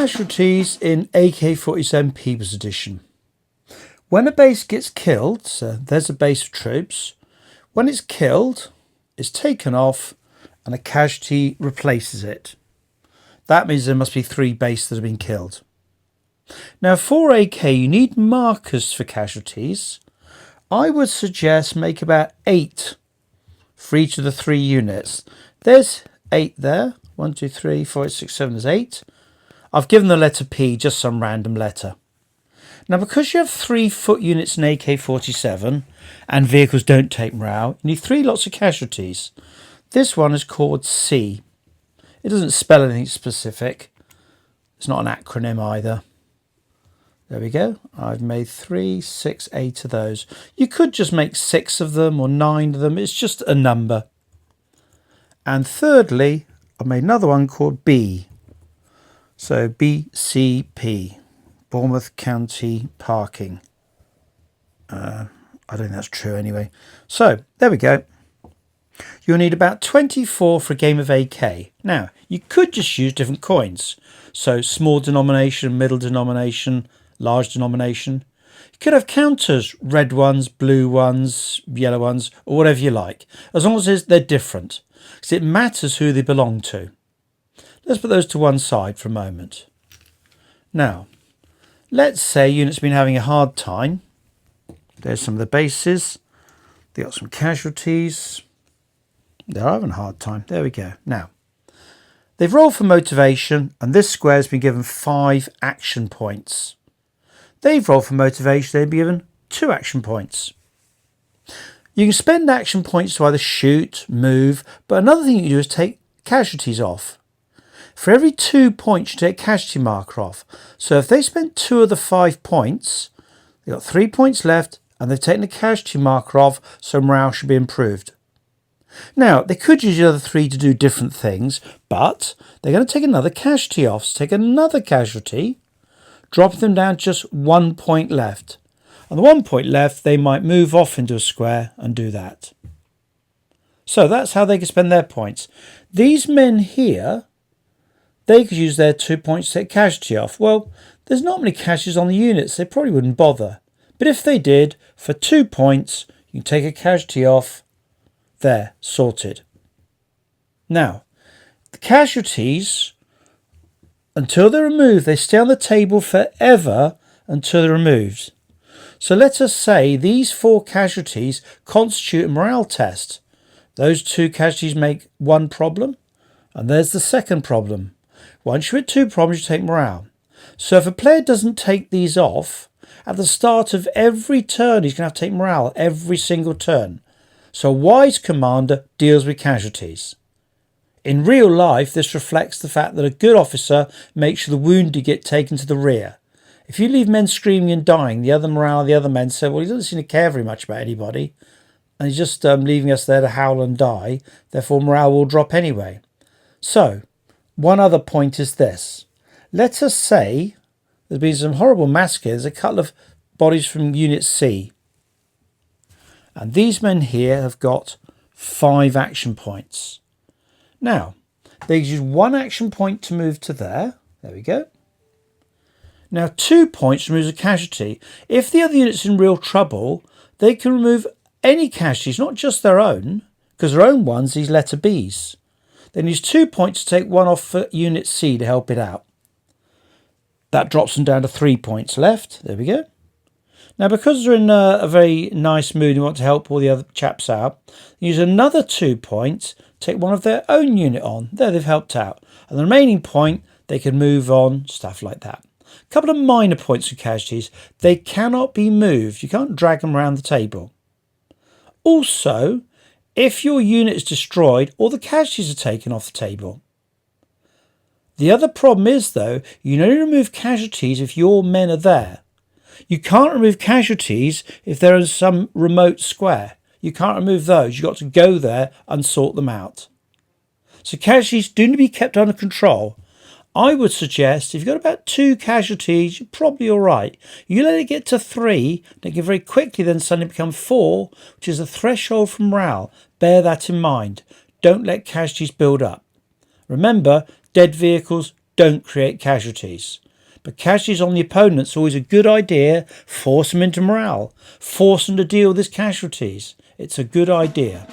Casualties in AK47 People's Edition. When a base gets killed, so there's a base of troops, when it's killed, it's taken off and a casualty replaces it. That means there must be 3 bases that have been killed. Now for AK you need markers for casualties. I would suggest make about 8 for each of the 3 units. There's 8 there. 1, 2, 3, 4, 5, 6, 7, there's 8. I've given the letter P, just some random letter. Now because you have 3 foot units in AK47 and vehicles don't take morale, you need 3 lots of casualties. This one is called C. It doesn't spell anything specific. It's not an acronym either. There we go. I've made 3, 6, 8 of those. You could just make 6 of them or 9 of them. It's just a number. And thirdly, I've made another one called B. So BCP, Bournemouth County Parking. I don't think that's true anyway. So there we go. You'll need about 24 for a game of AK. Now, you could just use different coins. So small denomination, middle denomination, large denomination. You could have counters, red ones, blue ones, yellow ones, or whatever you like, as long as they're different, because it matters who they belong to. Let's put those to one side for a moment. Now, let's say unit's been having a hard time. There's some of the bases. They got some casualties. They're having a hard time. There we go. Now, they've rolled for motivation, and this square has been given 5 action points. They've rolled for motivation, they've been given 2 action points. You can spend action points to either shoot, move, but another thing you can do is take casualties off. For every 2 points, you take a casualty marker off. So if they spent 2 of the 5 points, they've got 3 points left, and they've taken a casualty marker off, so morale should be improved. Now, they could use the other 3 to do different things, but they're going to take another casualty off, so take another casualty, dropping them down just 1 point left. On the 1 point left, they might move off into a square and do that. So that's how they can spend their points. These men here, they could use their 2 points to take casualty off. Well, there's not many casualties on the units, they probably wouldn't bother. But if they did, for 2 points, you can take a casualty off. There, sorted. Now, the casualties, until they're removed, they stay on the table forever until they're removed. So let us say these 4 casualties constitute a morale test. Those 2 casualties make 1 problem, and there's the second problem. Once you hit 2 problems, you take morale. So if a player doesn't take these off, at the start of every turn, he's going to have to take morale every single turn. So a wise commander deals with casualties. In real life, this reflects the fact that a good officer makes sure the wounded get taken to the rear. If you leave men screaming and dying, the other morale of the other men say, well, he doesn't seem to care very much about anybody, and he's just leaving us there to howl and die, therefore morale will drop anyway. So, one other point is this. Let us say there's been some horrible massacre. There's a couple of bodies from Unit C. And these men here have got 5 action points. Now, they use 1 action point to move to there. There we go. Now 2 points removes a casualty. If the other unit's in real trouble, they can remove any casualties, not just their own, because their own ones, these letter Bs. Then use 2 points to take 1 off for Unit C to help it out. That drops them down to 3 points left. There we go. Now because they're in a very nice mood and want to help all the other chaps out, use another 2 points, take 1 of their own unit on. There, they've helped out. And the remaining point, they can move on, stuff like that. A couple of minor points for casualties. They cannot be moved. You can't drag them around the table. Also, if your unit is destroyed, all the casualties are taken off the table. The other problem is, though, you can only remove casualties if your men are there. You can't remove casualties if they're in some remote square. You can't remove those. You've got to go there and sort them out. So casualties do need to be kept under control. I would suggest if you've got about 2 casualties, you're probably all right. You let it get to 3, they can very quickly then suddenly become 4, which is a threshold for morale. Bear that in mind. Don't let casualties build up. Remember, dead vehicles don't create casualties. But casualties on the opponent's always a good idea. Force them into morale. Force them to deal with his casualties. It's a good idea.